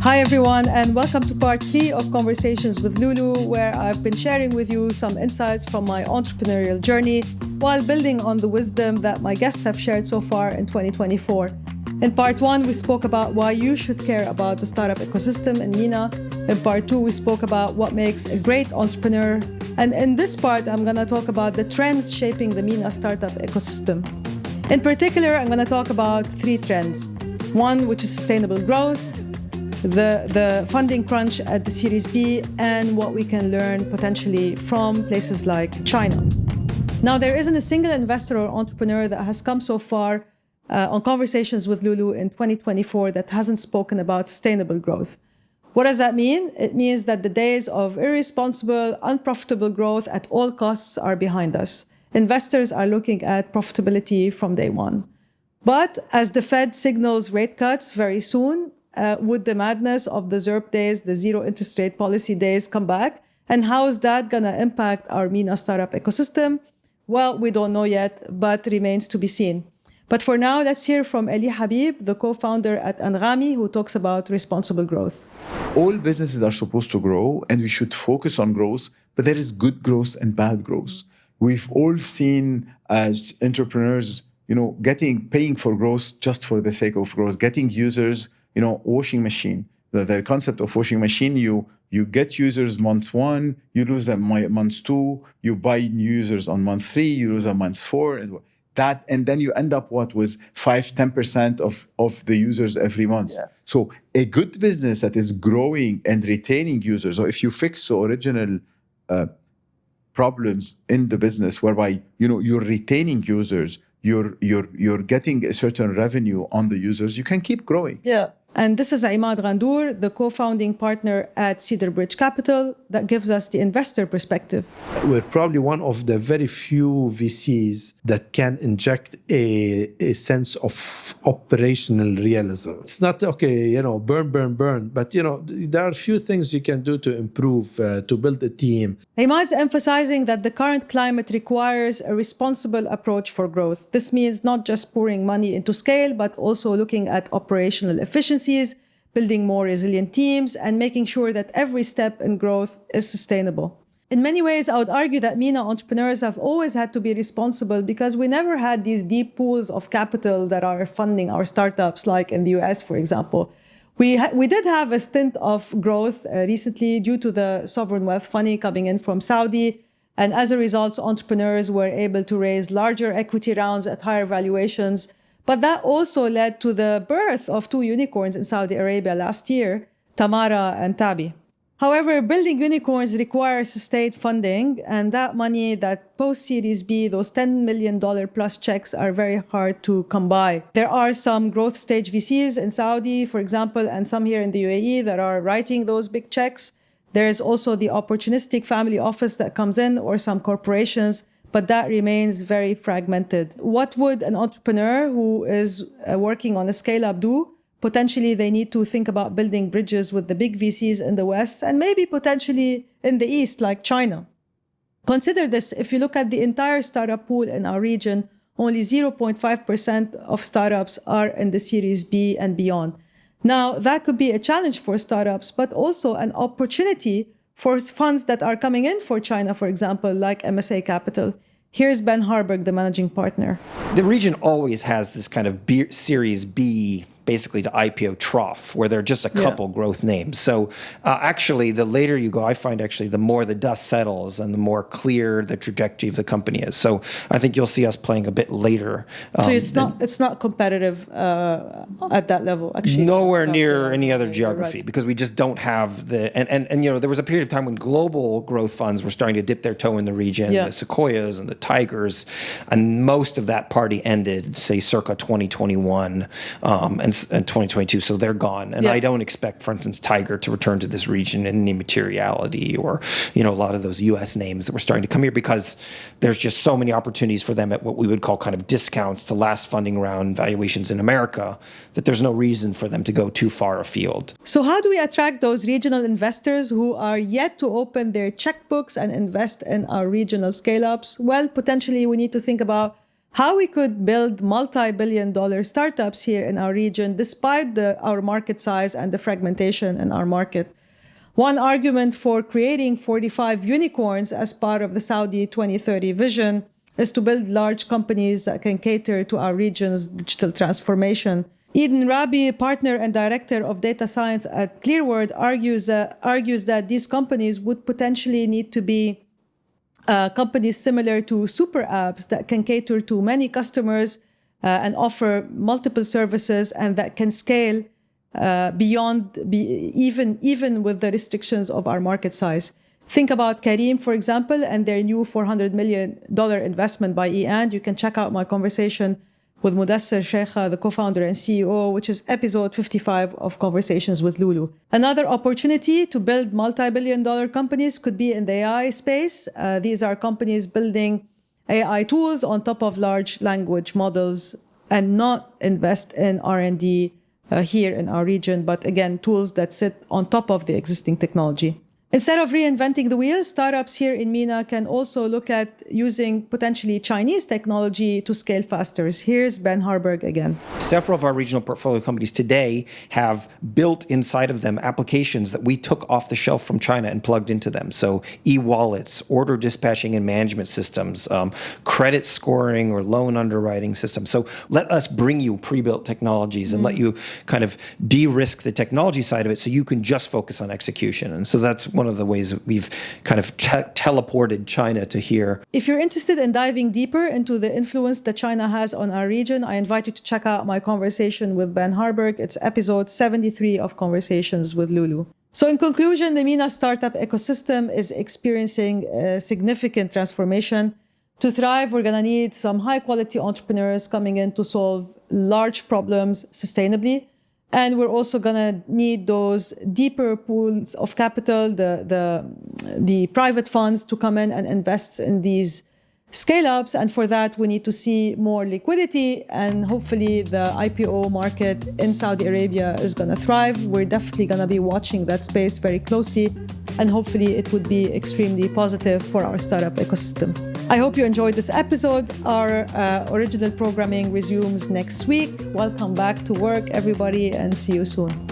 Hi everyone, and welcome to part 3 of Conversations with Lulu, where I've been sharing with you some insights from my entrepreneurial journey while building on the wisdom that my guests have shared so far in 2024. In part 1, we spoke about why you should care about the startup ecosystem in MENA. In part 2, we spoke about what makes a great entrepreneur. And in this part, I'm going to talk about the trends shaping the MENA startup ecosystem. In particular, I'm going to talk about 3 trends. One, which is sustainable growth, the funding crunch at the Series B, and what we can learn potentially from places like China. Now, there isn't a single investor or entrepreneur that has come so far on Conversations with Lulu in 2024 that hasn't spoken about sustainable growth. What does that mean? It means that the days of irresponsible, unprofitable growth at all costs are behind us. Investors are looking at profitability from day one. But as the Fed signals rate cuts very soon, would the madness of the ZIRP days, the zero interest rate policy days, come back? And how is that going to impact our MENA startup ecosystem? Well, we don't know yet, but remains to be seen. But for now, let's hear from Eli Habib, the co-founder at Anghami, who talks about responsible growth. All businesses are supposed to grow, and we should focus on growth, but there is good growth and bad growth. We've all seen as entrepreneurs, paying for growth just for the sake of growth, getting users, washing machine. The concept of washing machine, you get users month 1, you lose them month 2, you buy new users on month 3, you lose them month 4, and then you end up with 5-10% of the users every month. Yeah. So a good business that is growing and retaining users, or if you fix the original problems in the business whereby you're retaining users, you're getting a certain revenue on the users, you can keep growing. Yeah. And this is Imad Ghandour, the co-founding partner at Cedar Bridge Capital, that gives us the investor perspective. We're probably one of the very few VCs that can inject a sense of operational realism. It's not, burn, but, there are a few things you can do to improve, to build a team. Imad's emphasizing that the current climate requires a responsible approach for growth. This means not just pouring money into scale, but also looking at operational efficiency, building more resilient teams, and making sure that every step in growth is sustainable. In many ways, I would argue that MENA entrepreneurs have always had to be responsible because we never had these deep pools of capital that are funding our startups, like in the US, for example. We did have a stint of growth recently due to the sovereign wealth funding coming in from Saudi. And as a result, entrepreneurs were able to raise larger equity rounds at higher valuations. But that also led to the birth of 2 unicorns in Saudi Arabia last year, Tamara and Tabi. However, building unicorns requires sustained funding, and that money, that post-Series B, those $10 million plus checks are very hard to come by. There are some growth stage VCs in Saudi, for example, and some here in the UAE that are writing those big checks. There is also the opportunistic family office that comes in, or some corporations, but that remains very fragmented. What would an entrepreneur who is working on a scale-up do? Potentially, they need to think about building bridges with the big VCs in the West and maybe potentially in the East, like China. Consider this. If you look at the entire startup pool in our region, only 0.5% of startups are in the Series B and beyond. Now, that could be a challenge for startups, but also an opportunity for funds that are coming in for China, for example, like MSA Capital. Here's Ben Harburg, the managing partner. The region always has this kind of Series B, basically to IPO trough, where there are just a couple growth names. So actually, the later you go, I find actually the more the dust settles and the more clear the trajectory of the company is. So I think you'll see us playing a bit later. So it's not competitive at that level, actually. Nowhere near any other geography, because we just don't have the... And there was a period of time when global growth funds were starting to dip their toe in the region, the Sequoias and the Tigers, and most of that party ended, say, circa 2021, and 2022, so they're gone. And I don't expect, for instance, Tiger to return to this region in any materiality, or a lot of those U.S. names that were starting to come here, because there's just so many opportunities for them at what we would call kind of discounts to last funding round valuations in America, that there's no reason for them to go too far afield. So how do we attract those regional investors who are yet to open their checkbooks and invest in our regional scale-ups? Well, potentially we need to think about how we could build multi-billion-dollar startups here in our region despite our market size and the fragmentation in our market. One argument for creating 45 unicorns as part of the Saudi 2030 vision is to build large companies that can cater to our region's digital transformation. Eden Rabi, partner and director of data science at Clearword, argues that these companies would potentially need to be companies similar to super apps that can cater to many customers and offer multiple services and that can scale even with the restrictions of our market size. Think about Careem, for example, and their new $400 million investment by eAnd. You can check out my conversation with Mudassir Sheikha, the co-founder and CEO, which is episode 55 of Conversations with Lulu. Another opportunity to build multi-billion-dollar companies could be in the AI space. These are companies building AI tools on top of large language models and not invest in R&D here in our region, but again, tools that sit on top of the existing technology. Instead of reinventing the wheel, startups here in MENA can also look at using potentially Chinese technology to scale faster. Here's Ben Harburg again. Several of our regional portfolio companies today have built inside of them applications that we took off the shelf from China and plugged into them. So e-wallets, order dispatching and management systems, credit scoring or loan underwriting systems. So let us bring you pre-built technologies and let you kind of de-risk the technology side of it so you can just focus on execution. And so that's one of the ways that we've kind of teleported China to here. If you're interested in diving deeper into the influence that China has on our region, I invite you to check out my conversation with Ben Harburg. It's episode 73 of Conversations with Lulu. So in conclusion, the MENA startup ecosystem is experiencing a significant transformation. To thrive, we're going to need some high-quality entrepreneurs coming in to solve large problems sustainably. And we're also going to need those deeper pools of capital, the private funds to come in and invest in these scale-ups. And for that, we need to see more liquidity. And hopefully the IPO market in Saudi Arabia is going to thrive. We're definitely going to be watching that space very closely. And hopefully it would be extremely positive for our startup ecosystem. I hope you enjoyed this episode. Our original programming resumes next week. Welcome back to work, everybody, and see you soon.